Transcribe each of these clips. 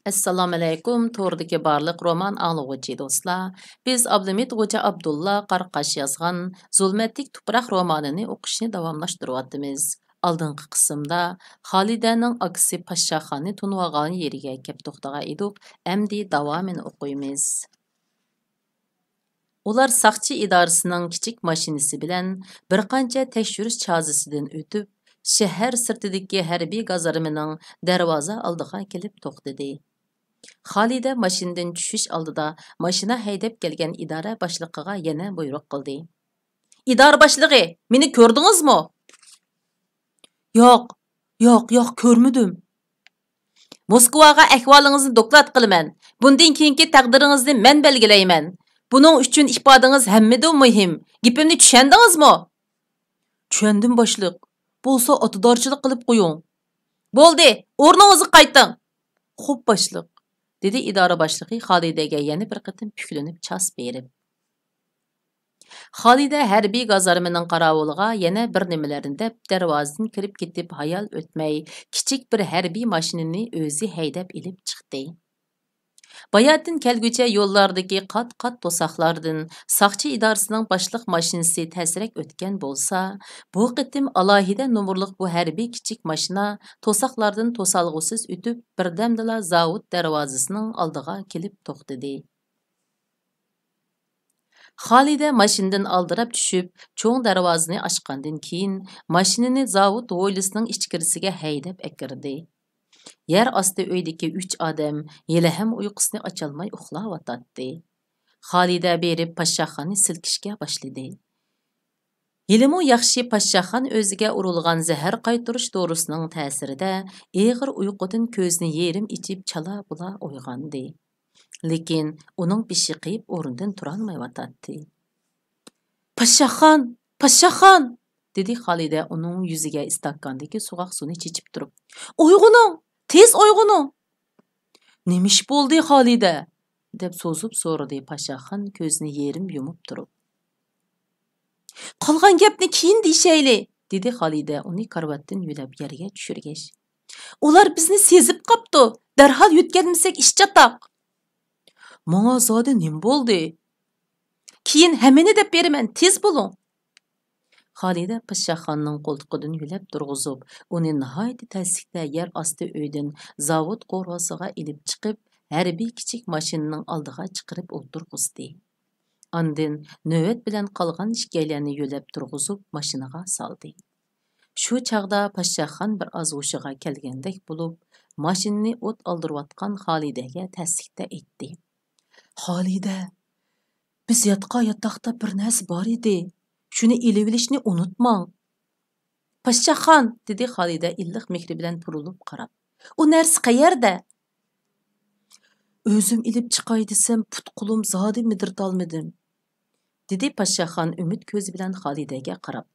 Assalamu alaykum. To'rdagi barliq roman anglag'uchi do'stlar. Biz Abdumid Xo'ja Abdulla Qarqash yozgan Zulmatlik tuproq romanini o'qishni davomlashtiryapmiz. Oldingi qismda Xolidaning aksi Pashshaxonni tunib olgan yeriga kelib to'xtagan edik. Endi davomini o'qiymiz. Ular saqchi idorasining kichik mashinasi bilan bir qancha tekshirish chozisidan o'tib, shahar sirtidagi harbiy gazarmaning darvoza oldiga kelib to'xtadi. Xolida mashinadan tushish oldida mashina haydab kelgan idora boshlig'iga yana buyruq qildi. Idora boshlig'i, meni ko'rdingizmi? Yo'q, ko'rmadim. Moskvaga ahvolingizni doklad qilaman. Bundan keyingi taqdiringizni men belgilayman. Buning uchun ifodangiz hammada muhim. Gapimni tushundingizmi? Tushundim boshliq. Bo'lsa otidorchilik qilib qo'ying. Bo'ldi, o'rningizga qayting. Xo'p boshliq, dedi idora boshlig'i Xolidaga yana bir qatim puklanib chas berib. Xolida harbiy gazarmaning qaravuliga yana bir nimalarni deb darvozadan kirib ketib hayal o'tmay, kichik bir harbiy mashinani o'zi haydab ilib chiqdi. Bayatdan kelgucha yo'llardagi qat-qat to'saqlardan saqchi idorasining boshliq mashinasi ta'sirak o'tgan bo'lsa, bu qitim alohida nomerliq bu harbiy kichik mashina to'saqlardan to'salg'usiz o'tib, birdamdala zavod darvozasining oldiga kelib to'xtadi. Xolida mashinadan aldirab tushib, cho'ng darvozani ochgandan keyin mashinani zavod hovlisining ichkarisiga haydab akirdi. Yer osti uydagi 3 odam hali ham uyqusini ocholmay uxlayotdi. Xolida berib Pashshaxonni silkishga boshladi. Yelimi yaxshi Pashshaxon o'ziga urilgan zahar qaytirish dorisining ta'sirida og'ir uyqudan ko'zini yerim ichib chala-bula uyg'ondi. Lekin uning beshi qiyib o'rnidan turolmayotdi. Pashshaxon, dedi Xolida uning yuziga istakandagi so'g'aq suvni chechib turib. Uyg'oning! Tez uyg'oning! Nemish bo'ldi Xolida? Deb so'zib so'radi Pashshaxon ko'zini yerim yumib turib. Qolgan gapni keyin deyshayli, dedi Xolida uni karvatdan yulab yerga tushirgach. Ular bizni sezib qopti. Darhol yutganmasak ish chataq. Menga zodi nim bo'ldi? Keyin hammani deb beraman, tez bo'ling. Xolida Pashshaxonning qo'ltiqidan yulab turg'izib, uni nihoyat tasdiqda yer osti uydan zavod qo'rg'osiga ilib chiqib, harbiy kichik mashinaning oldiga chiqarib o'tirg'izdi. Ondan navbat bilan qolgan ishgaylarni yulab turg'izib, mashinaga soldi. Shu chaqda Pashshaxon bir oz hushiga kelgandek bo'lib, mashinani o't oldirayotgan Xolidaga tasdiqda aytdi. Xolida, biz yotgan yotoqda bir narsa bor edi. Shuni ilib olishni unutmang. Pashshaxon, dedi Xolida illiq mehri bilan burilib qarab. U narsa qayerda? O'zim ilib chiqay desam, put-qo'lim zodi midirtolmadim, dedi Pashshaxon umid ko'zi bilan Xolidaga qarab.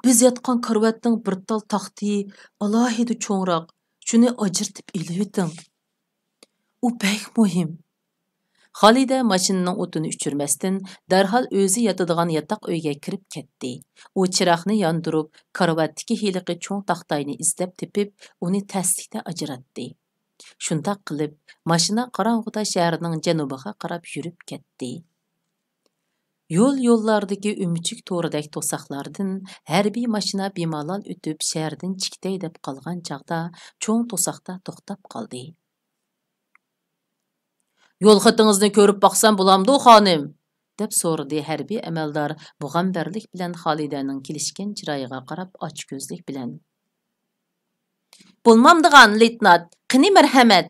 Biz yotgan karvatning bir tal taxti alohida cho'ngroq. Shuni ajirtib ilib eting. U bek muhim. Xolida mashinaning o'tini o'chirmasdan darhol o'zi yotadigan yotoq uyga kirib ketdi. U chiroqni yondirib, karvatdagi hiliqi cho'ng taxtayni izlab tepib, uni tasdiqda ajratdi. Shundoq qilib, mashina qorong'uda shaharning janubiga qarab yurib ketdi. Yo'llardagi umchuk to'ridak to'saqlardan harbiy mashina bemalol o'tib shahardan chiqday deb qolgan chaqda cho'ng to'saqda to'xtab qoldi. Yo'l xatingizni ko'rib baqsam bo'lamdi, xonim, deb so'radi harbiy amaldor mug'ambarlik bilan Xolidaning kelishgan chiroyiga qarab och ko'zlik bilan. Bo'lmamdigan, leytenant, qani marhamat.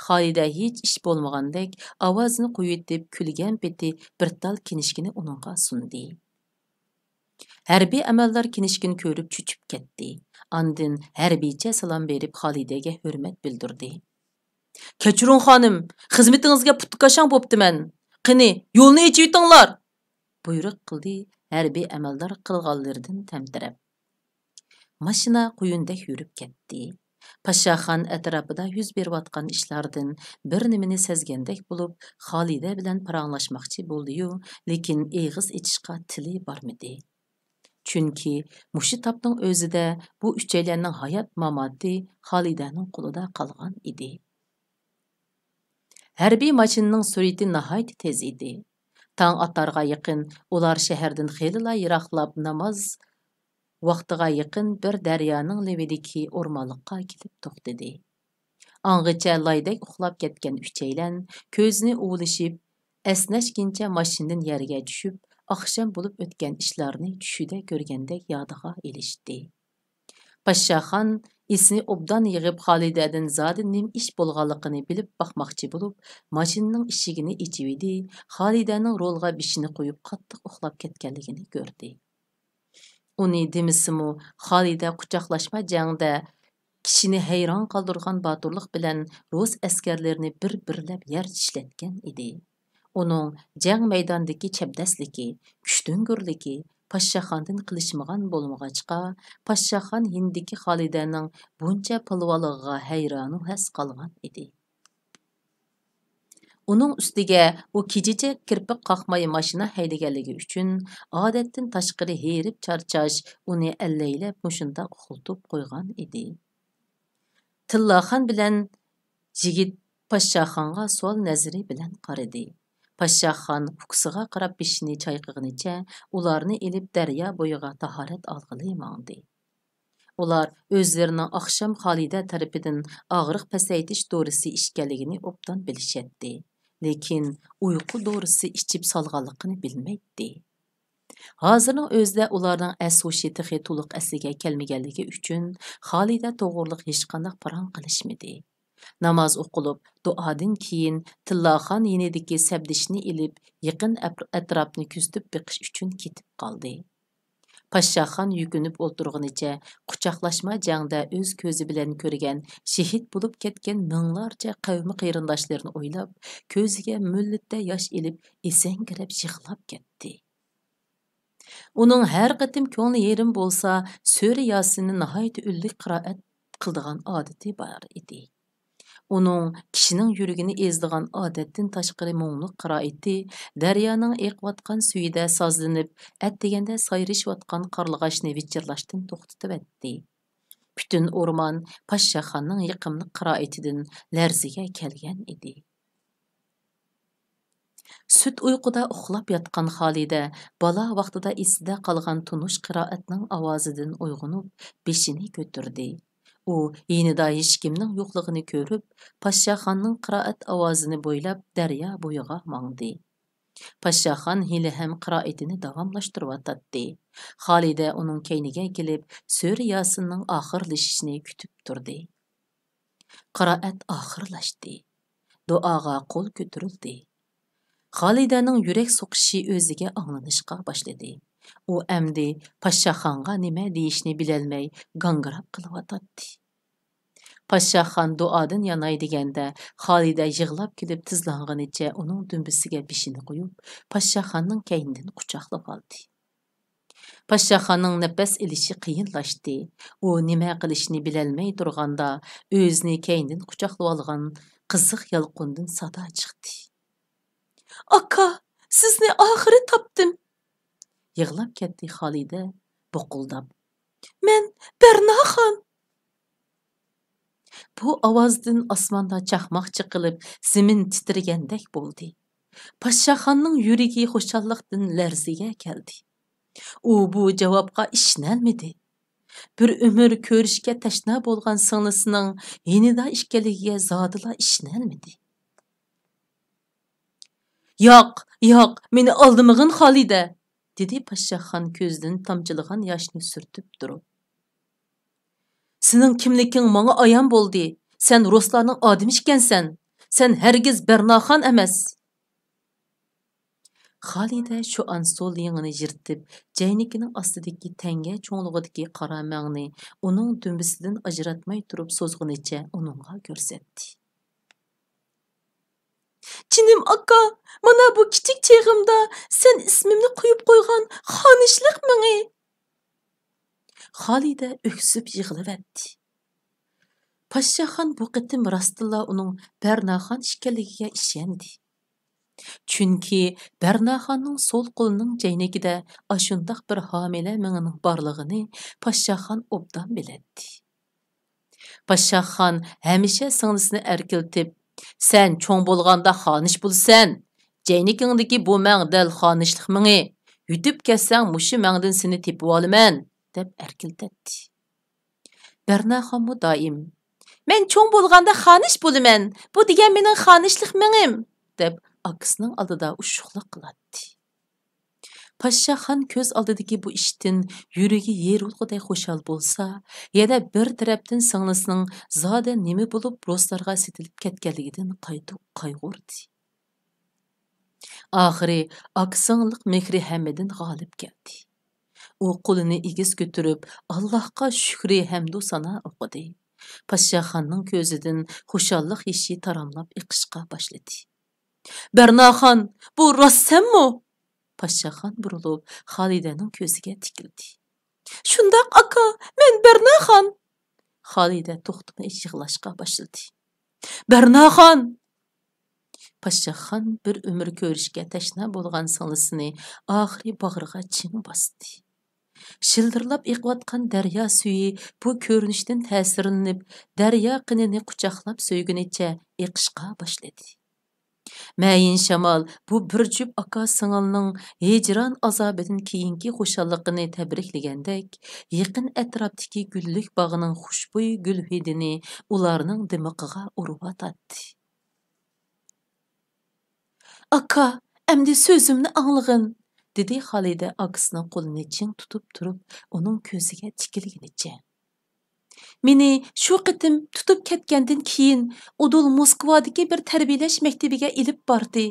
Xolida hech ish bo'lmagandek ovozini qo'yitib kulgan peti bir tal kinishkini uningga sundi. Harbiy amaldor kinishkini ko'rib cho'chib ketdi. Ondan harbiycha salom berib Xolidaga hurmat bildirdi. Kechiring xonim, xizmatingizga putqashang bo'ptiman. Qani, yo'lni ochib o'tinglar, buyruq qildi harbiy amaldor qilganlaridan tamtirab. Mashina quyundek yurib ketdi. Pashshaxon atrofida yuz berayotgan ishlardan bir nimani sezgandek bo'lib, Xolida bilan paranglashmoqchi bo'ldi-yu, lekin eg'iz ichishga tili bormadi. Chunki mushu topning o'zida bu uchaylarning hayot mamoti Xolidaning qo'lida qolgan edi. Hərbiy maşınның sürəti nəhayət tez idi. Таң атарға yaqin ular şəhərdən xeyli yiraqlab namoz vaqtiga yaqin bir daryoning levidiki o'rmonliqqa kelib to'xtadi. Anğıça laydek uxlab ketgan uchaylan ko'zini uvlashib, esnashguncha mashinadan yerga tushib, oqshom bo'lib o'tgan ishlarni tushida ko'rgandek yodiga ilishdi. Poshshaxon esini obdan yig'ib Xolidadan zodi nim ish bo'lganligini bilib baqmoqchi bo'lib, mashinaning eshigini ichivdi. Xolidaning rolga beshini qo'yib qattiq uxlab ketganligini ko'rdi. Uni demisimu Xolida quchoqlashma jangda kishini hayron qoldirgan boturlik bilan rus askarlarini bir-birlab yer tishlatgan edi. Uning jang maydonidagi chapdasligi, kuchtingurligi Poshshaxondan qilishmagan bo'lmag'achqa, Poshshaxon hindiki Xolidaning buncha polvonligiga hayronu has qolgan edi. Uning ustiga u kechicha kirpiq qaqmay mashina haydaganligi uchun odatdan tashqari herib charchash uni allaylab mushunda uxultib qo'ygan edi. Tillaxon bilan yigit Poshshaxonga sol nazari bilan qaradi. Poshshaxon fuksiga qarab beshini chayqagunicha ularni ilib daryo bo'yiga tahorat olg'ili mangdi. Ular o'zlarining oqshom Xolida tarafidan og'riq pasaytish dorisi ichganligini obdan bilishatdi. Lekin uyqu dorisi ichib solganligini bilmaydi. Hozirning o'zida ularning as-hushi texi to'liq asiga kelmaganligi uchun Xolida to'g'riliq hech qanday parang qilishmadi. Namoz o'qilib, duodan keyin Tillaxon yenidagi sabdishni ilib, yaqin atrofni kuzatib beqish uchun ketib qoldi. Poshshaxon yukinib o'tirganicha quchoqlashma jangda o'z ko'zi bilan ko'rgan shahid bo'lib ketgan minglarcha qavmi qarindoshlarini o'ylab, ko'ziga mullatda yosh ilib, esankirab yig'lab ketdi. Uning har qatim ko'ngli yerim bo'lsa, Sura Yosinni nihoyat ullik qiroat qildigan odati bor edi. Uning kishining yuragini ezdigan odatdan tashqari mo'nglik qiroati daryoning eqiyotgan suyida sozlanib, atdeganda sayrishayotgan qarlag'ashni vichirlashdan to'xtatib etdi. Butun o'rmon Poshshaxonning yiqimli qiroatidan larziga kelgan edi. Süt uyquda uxlab yotgan Xolida bala vaqtida esida qolgan tunush qiroatning ovozidan uyg'onib, beshini ko'tardi. U yenida hech kimning yo'qligini ko'rib, Poshshaxonning qiroat ovozini bo'ylab daryo bo'yiga mangdi. Poshshaxon hali ham qiroatini davomlashtiryotdi. Xolida uning keyniga kelib, Sura Yosinning oxirlashishini kutib turdi. Qiroat oxirlashdi. Duoga qo'l ko'tarildi. Xolidaning yurak so'qishi o'ziga anglanishga boshladi. U amdi Poshshaxonga nima deyishni bilolmay gangirab qilyotdi. Poshshaxon duodan yanay deganda Xolida yig'lab kelib tizlanganicha uning dumbisiga beshini qo'yib, Poshshaxonning keynidan quchoqlab oldi. Poshshaxonning nafas ilishi qiyinlashdi. U nima qilishni bilolmay turganda o'zini keynidan quchoqlab olgan qiziq yalqindan sado chiqdi. Aka, sizni oxiri topdim. Yig'lab ketdi Xolida boquldab. Men Bernaxon. Bu ovozdan osmonda chaqmoq chiqilib, zamin titragandek bo'ldi. Poshshaxonning yuragi xushalliqdan larziga keldi. U bu javobga ishonolmadi. Bir umr ko'rishga tashna bo'lgan singlisining yenida ekanligiga zodila ishonolmadi. Yo'q, meni aldimag'in Xolida, dedi Poshshaxon ko'zidan tomchilagan yoshni surtib turib. Sening kimliging menga ayon bo'ldi. Sen ruslarning odami ekansan. Sen hargiz Bernaxon emas. Xolida shu an so'l yengini yirtib, jaynikining ostidagi tanga cho'nlig'idagi qora mangni uning dumbisidan ajratmay turib so'zg'unicha uningga ko'rsatdi. Jinim aka, mana bu kichik cheg'imda sen ismimni qo'yib qo'ygan xonishliq menga. Xolida öksüp yig'lavatdi. Poshshaxon bu qitim rostilla uning Bernaxon ekanligiga ishondi. Chunki Bernaxonning so'l qo'lining jaynagida ashundaq bir homila mingining borlig'ini Poshshaxon obdan biladi. Poshshaxon hamisha singlisini erkiltib, Sen çoğ bolğanda xanish bulsan, Ceynikingdeki bu məng dəl xanishlik mini, yutib ketsang mushu məngdin seni tepib olaman, deb erkiltetdi. Bernaxonmu doim, men çoğ bolğanda xanish bolaman, bu degan mening xanishlik mingim, deb akasining oldida ushuqliq qiladi. Pashshaxon ko'z oldidagi bu ishdan yuragi yerilg'uday xushal bo'lsa, yana bir tarafdan singlisining zoda nima bo'lib ruslarga setilib ketganligidan qayg'urdi. Oxiri aksingliq mehri hammadan g'olib keldi. U qo'lini egiz ko'tarib, Allohga shukri hamdu sana o'qidi. Pashshaxonning ko'zidan xushallik yoshi taramlab iqishga boshladi. Bernaxon, bu rostsanmi? Pashshaxon burilib, Xolidaning ko'ziga tikildi. Shundoq aka, men Bernaxon. Xolida to'xtamay yig'lashga boshladi. Bernaxon! Pashshaxon bir umr ko'rishga tashna bo'lgan singlisini oxiri bag'riga ching bosdi. Shildirlab eqiyotgan daryo suyi bu ko'rinishdan ta'sirlanib, daryo qinini quchoqlab so'ygunicha eqishga boshladi. Мәйін шамал bu bir jup aka singilning hijron azobidan keyingi xushalligini tabriklagandek, yaqin atrofdagi gullik bog'ining xushbo'y gul hidini ularning dimiqiga urvatadi. Aka, endi so'zimni anglag'in, dedi Xolida akasining qo'lini ching tutib turib, uning ko'ziga tikilganicha. Meni shu qitim tutib ketgandan keyin Udul Moskvadagi bir tarbiyalash maktabiga ilib bordi.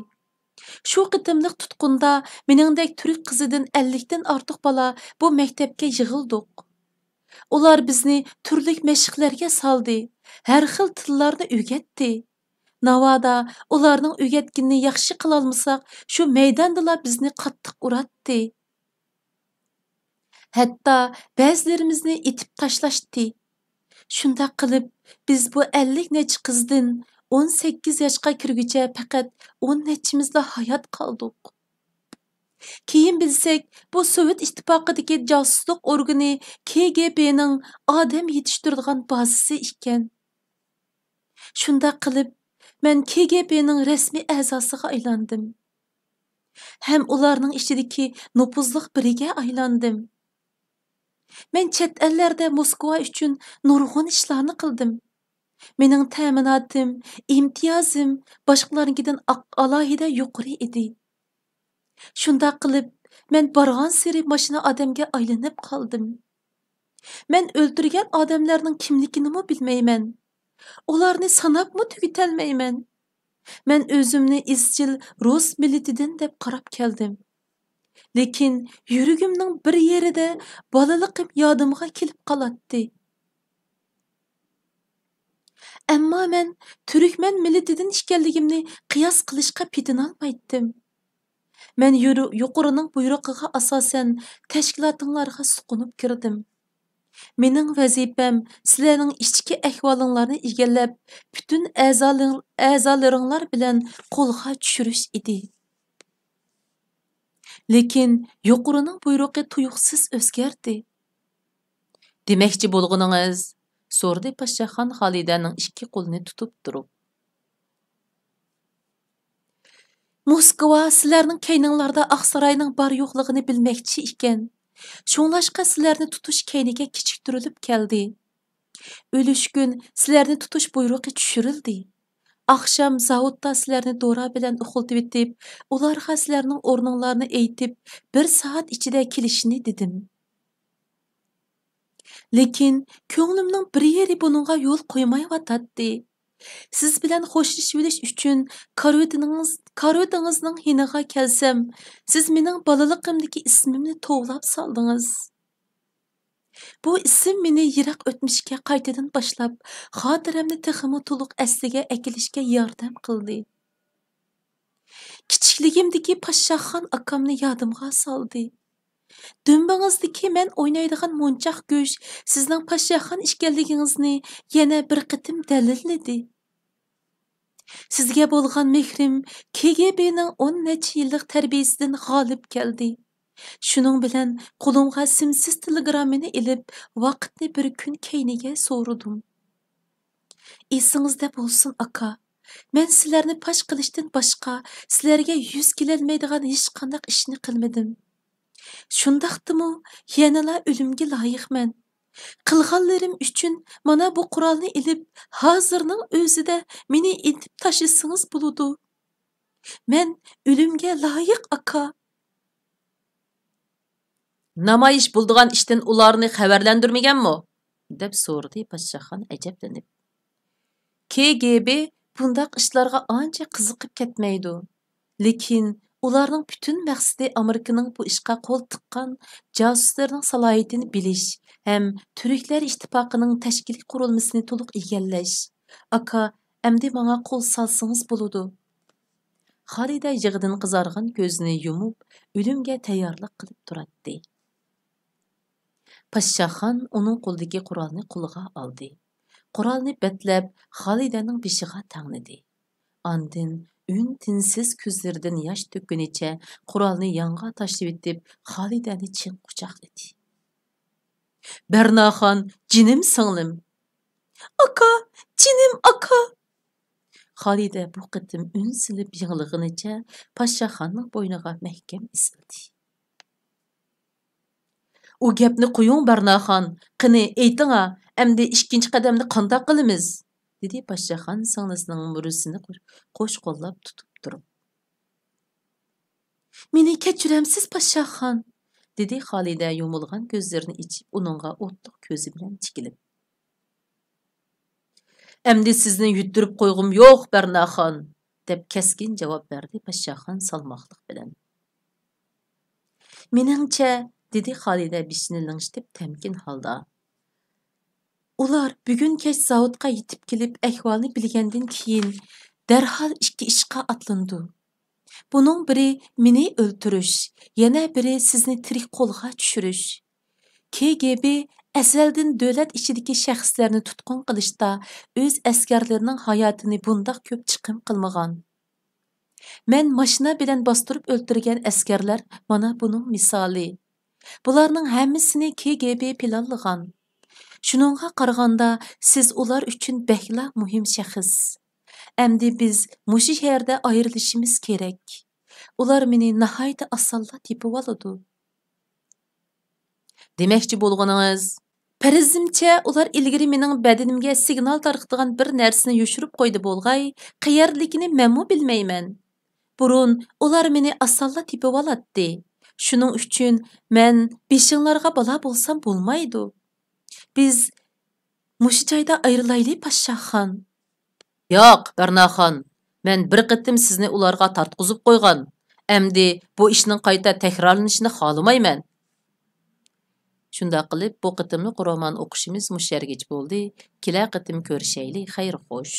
Shu qitimliq tutqunda meningdek turk qizidan 50 dan ortiq bola bu maktabga yig'ildik. Ular bizni turli mashqlarga soldi, har xil tillarni o'rgatdi. Navoda ularning o'rgatganini yaxshi qila olmasak, shu maydondala bizni qattiq uratdi. Hatto ba'zilarimizni itib tashlashdi. Shunda qilib, biz bu 50 necha qizdan 18 yoshga kirguncha faqat 10 nechimizla hayot qoldik. Keyin bilsak, bu Sovet ittifoqidagi josuslik organi KGBning odam yetishtiradigan bazasi ekan. Shunda qilib, men KGBning rasmiy a'zosiga aylandim. Ham ularning ichidagi nupuzliq biriga aylandim. Men chet ellarda Moskva uchun nurg'un ishlarni qildim. Mening ta'minotim, imtiyozim boshqalarnikidan alohida yuqori edi. Shunda qilib, men borgan sari mashina odamga aylanib qoldim. Men o'ldirgan odamlarning kimligini bilmayman. Ularni sanabmi tugitalmayman. Men o'zimni izchil rus millatidan deb qarab keldim. Lekin yuragimning bir yerida bolaliqim yodimga kelib qolatdi. Ammo men Türkmen millatidan ekanligimni qiyos qilishga petinolmaydim. Men yuqorining buyrug'iga asosan tashkilotinglarga suqunib kirdim. Mening vazifam sizlarning ichki ahvolinglarni egallab, butun a'zolaringlar bilan qo'lga tushirish edi. Lekin yuqorining buyrug'i tuyuqsiz o'zgardi. Demakchi bo'lganingiz, so'rdi Pashshaxon Xolidaning ikki qo'lini tutib turib. Moskva sizlarning kayninglarda Aqsaroyning bar yo'qligini bilmoqchi ekan. Shunlashqa sizlarni tutish kayniga kechiktirilib keldi. O'lish kun sizlarni tutish buyrug'i tushirildi. Akşam zavodda sizlarni dora bilan uxultib etib, ularga sizlarning o'rninglarni aytib, 1 soat ichida kelishini dedim. Lekin ko'nglimning bir yeri buningga yo'l qo'ymayotdi. Siz bilan xo'shlashib olish uchun karotingizning hiniga kelsam, siz mening bolaliqimdagi ismimni to'g'lab soldingiz. Bu ism meni yiroq o'tmishga qaytadan boshlab, xotiramni texmi to'liq asliga akilishga yordam qildi. Kichikligimdagi Pashshaxon akamni yodimga soldi. Dumbingizdagi men o'ynaydigan monchoq go'sh sizning Pashshaxon ekanligingizni yana bir qitim dalilladi. Sizga bo'lgan mehrim KGBning 10 necha yillik tarbiyasidan g'olib keldi. Shuning bilan qo'limga simsiz telegrammini ilib, vaqtni bir kun keyniga so'rudim. Esingizda bo'lsin aka, Men sizlarni pash qilishdan boshqa sizlarga yuz kelolmaydigan hech qanday ishni qilmadim. Shundaqdimi, yanala o'limga loyiqman. Qilganlarim uchun mana bu qurolni ilib, hozirning o'zida meni itib tashlasangiz bo'ladi. Men o'limga loyiq aka. Namoyish bo'ldigan ishdan ularni xabarlandirmaganmi? deb so'radi podshohxon ajablanib. KGB bundaq ishlarga ancha qiziqib ketmaydi. Lekin ularning butun maqsadi Amerikaning bu ishga qo'l tiqqan josuslarning salohiyatini bilish ham Turklar ittifoqining tashkiliy qurilmasini to'liq egallash. Aka, endi menga qo'l solsangiz bo'ladi. Xolida yig'idan qizargan ko'zini yumib, o'limga tayyorlik qilib turadi. Podshohxon uning qo'lidagi qurolni qo'liga oldi. Qurolni betlab Xolidaning beshiga tangidi. Andin tinsiz ko'zlaridan yosh to'kunicha qurolni yonga tashlab etib, Xolidani chin quchoqladi. Bernaxon, jinim singlim. Aka, jinim aka. Xolida bu qitim silib yig'lig'inicha podshohxonning bo'yniga mahkam isildi. U gapni qo'ying Bernaxon, qani ayting-a, endi ikkinchi qadamni qanday qilamiz? dedi podshohxon singlisining murusini qo'sh qo'llab tutib turib. Meni kechiramsiz podshohxon, dedi Xolida yumilgan ko'zlarini ichib uningga o'tliq ko'zi bilan tikilib. Endi sizni yuttirib qo'yg'im yo'q Bernaxon, deb keskin javob berdi podshohxon salmoqliq bilan. Meningcha, dedi Xolida bishini lingshitib tamkin holda. Ular bugun kech zavodga yetib kelib ahvolni bilgandan keyin darhol ikki ishga atlandi. Buning biri meni o'ltirish, yana biri sizni tirik qo'lga tushirish. KGB azaldan davlat ichidagi shaxslarni tutqun qilishda o'z askarlarining hayotini bundaq ko'p chiqim qilmagan. Men mashina bilan bostirib o'ltirgan askarlar mana buning misoli. Bularning hammasini KGB planlagan. Shuningga qaraganda siz ular uchun behla muhim shaxs. Endi biz mushu yerda ayrilishimiz kerak. Ular meni nihoyat osonla tepib oladi. Demoqchi bo'lganingiz, farazimcha ular ilgari mening badanimga signal tarqatadigan bir narsani yoshirib qo'ydi bo'lg'ay, qayerlikini menmo bilmayman. Burun ular meni osonla tepib oladi. Shuning uchun men beshinglarga balo bo'lsam bo'lmaydi. Biz mushu joyda ayrilayli podshohxon. Yo'q, Bernaxon. Men bir qitim sizni ularga tartqizib qo'ygan. Endi bu ishning qayta takrorlanishini xohlamayman. Shunda qilib bu qitimli roman o'qishimiz mushargich bo'ldi. Kela qitim ko'rishayli, xayr xo'sh.